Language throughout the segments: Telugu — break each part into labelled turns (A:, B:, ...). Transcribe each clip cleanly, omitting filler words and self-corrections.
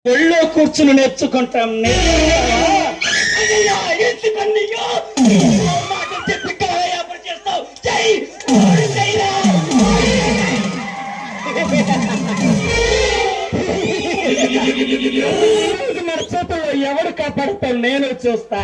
A: ఒళ్ళో కూర్చుని నేర్చుకుంటాం. చేతుల్లో ఎవడు కాపాడుతావు? నేను చూస్తా.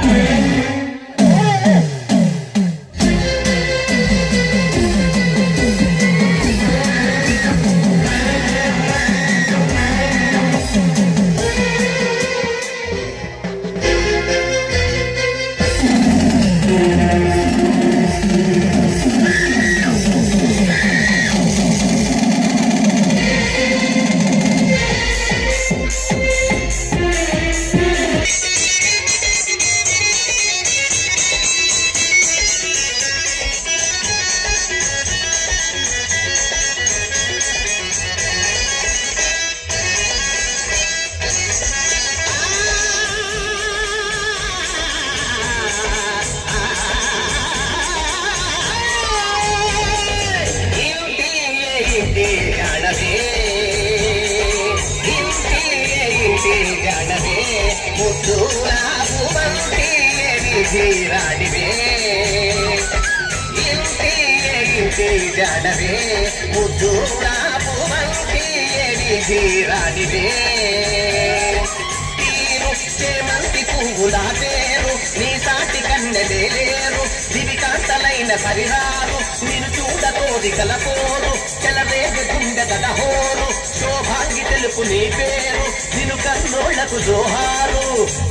B: చేమంతి పువ్వుల పేరు నీ సాటి కన్నెలేరు దివికాంతలైన సరిహారు నిన్ను చూడ కోరికల కోరు చెలరేగు గుండె దహోరు శోభాంగి తెలుపు నీ పేరు నిన్ను కన్నోళ్లకు జోహారు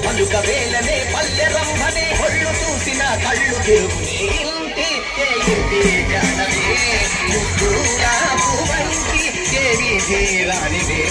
B: పలుక వేలనే పల్లె రంభనే ఒళ్ళు చూసిన కళ్ళు తిరుగునే ఇంటి ఇంటి జానవే ముద్దులా పువ్వంటి దేవి జీరానివే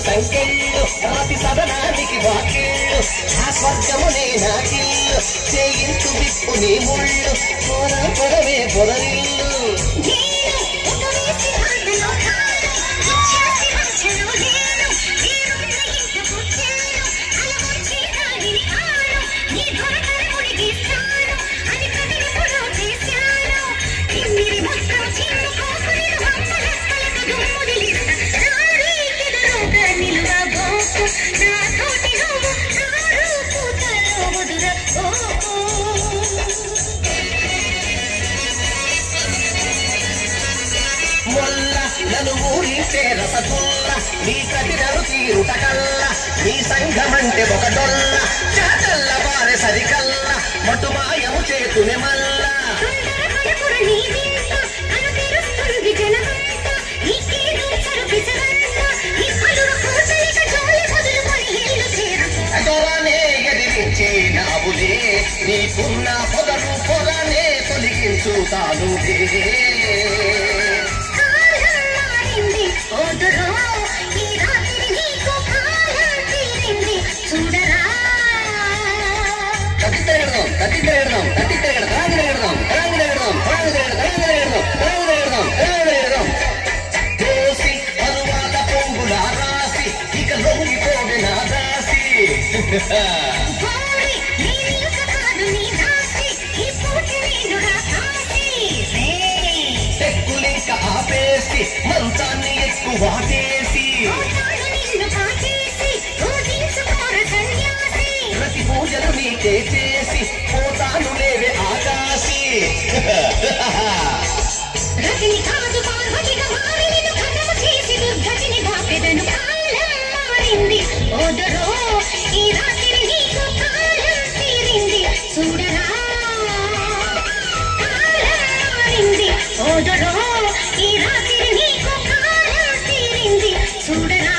B: సంకెళ్ళు రాతి సదనానికి వాకిళ్ళు ఆ స్వర్గమునే నాకిళ్ళు చేయించు విప్పు నీ ముళ్ళు పొరవే పొరరిల్లు నన్ను ఊరించే రసగుల్ల నీ కటినలు తీరుటకల్ల నీ సంఘమంటే ఒక డొల్ల చాటల్ల బారె సరికల్ల మటుమాయము చేతునే మల్ల అదొరనే ఎదిరించే నావులే నీకున్న పొదలు పొరనే తొలగించుతానులే దోసి అనువాద పొంగుల రాసి ఇక లొంగిపోవే నా దాసి తెక్కులింక ఆపేసి మంచాన్ని ఎక్కువాటేసి ప్రతి పూజలు నీకే చేసి పోతాను లేవే ఆకాశి
C: రజని కాదు పార్వతిగా మారిన కథము చేసి దుర్గతిని దాపెదను కాలం మారింది ఓదరో ఈ రాత్రి నీకు కాలం తీరింది చూడరా కాలం మారింది ఓదరో ఈ రాత్రి నీకు కాలం తీరింది చూడరా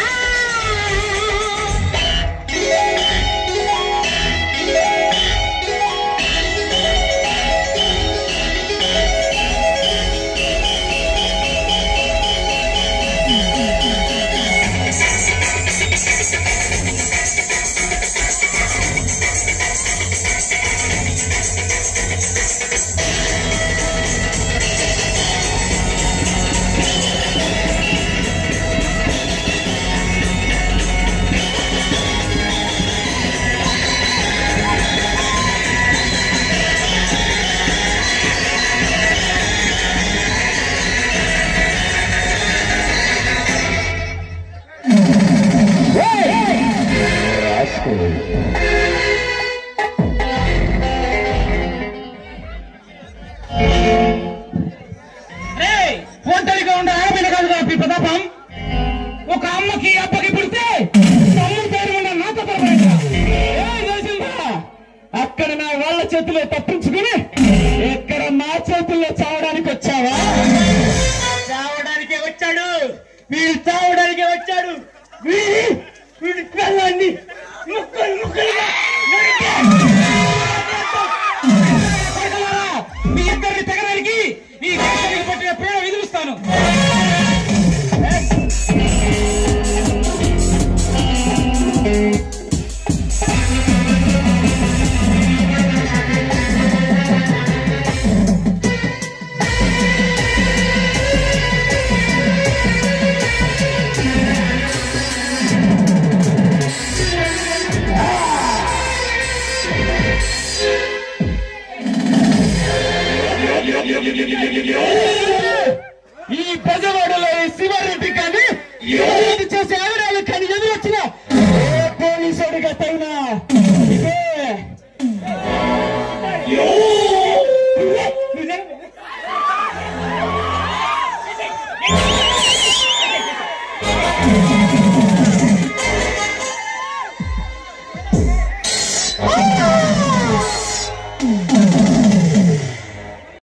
A: ఒంటరిగా ఉండే ఆడపిల్ల కాదు కాపీ ప్రతాపం. ఒక అమ్మకి అప్పకి పుడితే తమ్ముడు పేరు ఉన్న నాతో తెలిసిందా? అక్కడ నా వాళ్ళ చేతిలో తప్పించుకుని ఇక్కడ మా చేతుల్లో చావడానికి వచ్చావా? చావడానికే వచ్చాడు వీడు, చావడానికే వచ్చాడు వీడి పిల్లల్ని ముక్కలు ముక్కలుగా మీ ఇద్దరిని తెగడానికి ఈ దేశానికి పట్టిన పీడ విధిస్తాను. ఈ బెజవాడలో శివారెడ్డి కానీ ఏది చేసే ఆవిడాలు కానీ ఎదురు వచ్చిన పోలీసుడిగా తగిన ఇదే